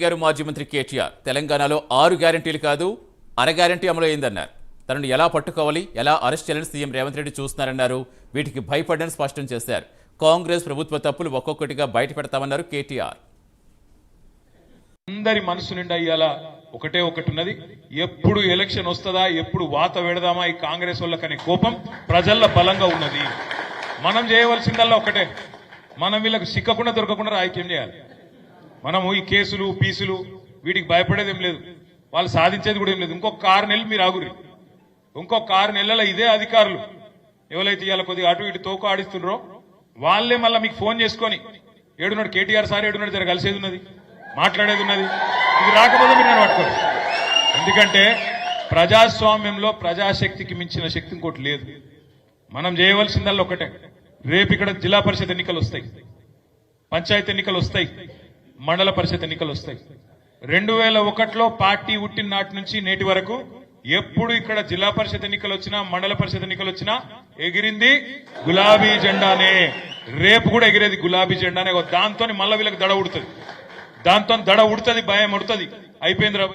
గారు మాజీ మంత్రి కేటీఆర్ తెలంగాణలో 6 గ్యారెంటీలు కాదు అర గ్యారెంటీ అమలు అయిందన్నారు. తనను ఎలా పట్టుకోవాలి, ఎలా అరెస్ట్ చేయాలని సీఎం రేవంత్ రెడ్డి చూస్తున్నారన్నారు. వీటికి భయపడని స్పష్టం చేశారు. కాంగ్రెస్ ప్రభుత్వ తప్పులు ఒక్కొక్కటిగా బయట పెడతామన్నారు కేటీఆర్. అందరి మనసు నిండా ఇయ్యాల ఒకటే ఒకటి ఉన్నది, ఎప్పుడు ఎలక్షన్ వస్తుందా, ఎప్పుడు వాత పెడదామా ఈ కాంగ్రెస్ వాళ్ళకనే కోపం ప్రజల్లో బలంగా ఉన్నది. మనం చేయవలసిందల్లా ఒకటే, మనం వీళ్ళకు సిక్కకుండా దొరకకుండా రాజకీయం చేయాలి. మనము ఈ కేసులు పీసులు వీటికి భయపడేది ఏం లేదు, వాళ్ళు సాధించేది కూడా ఏం లేదు. ఇంకొక 6 నెలలు మీరు ఆగురి, ఇంకొక 6 నెలల ఇదే అధికారులు ఎవరైతే ఇవాళ కొద్దిగా అటు ఇటు తోకు ఆడిస్తున్నారో వాళ్ళే మళ్ళీ మీకు ఫోన్ చేసుకొని ఏడున్నాడు కేటీఆర్ సార్, ఏడున్నాడు జర కలిసేది ఉన్నది, మాట్లాడేది ఉన్నది. ఇది రాకపోతే మీరు నన్ను పట్టుకోరు. ఎందుకంటే ప్రజాస్వామ్యంలో ప్రజాశక్తికి మించిన శక్తి ఇంకోటి లేదు. మనం చేయవలసిందల్లా ఒకటే, రేపు ఇక్కడ జిల్లా పరిషత్ ఎన్నికలు వస్తాయి, పంచాయతీ ఎన్నికలు వస్తాయి, మండల పరిషత్ ఎన్నికలు వస్తాయి. 2001లో పార్టీ పుట్టిన నాటి నుంచి నేటి వరకు ఎప్పుడు ఇక్కడ జిల్లా పరిషత్ ఎన్నికలు వచ్చినా, మండల పరిషత్ ఎన్నికలు వచ్చినా ఎగిరింది గులాబీ జెండానే. రేపు కూడా ఎగిరేది గులాబీ జెండానే. దాంతో మళ్ళీ వీళ్ళకి దడ ఉడుతుంది, దాంతో దడ ఉడుతుంది, భయం ఉడుతుంది. అయిపోయింది రా.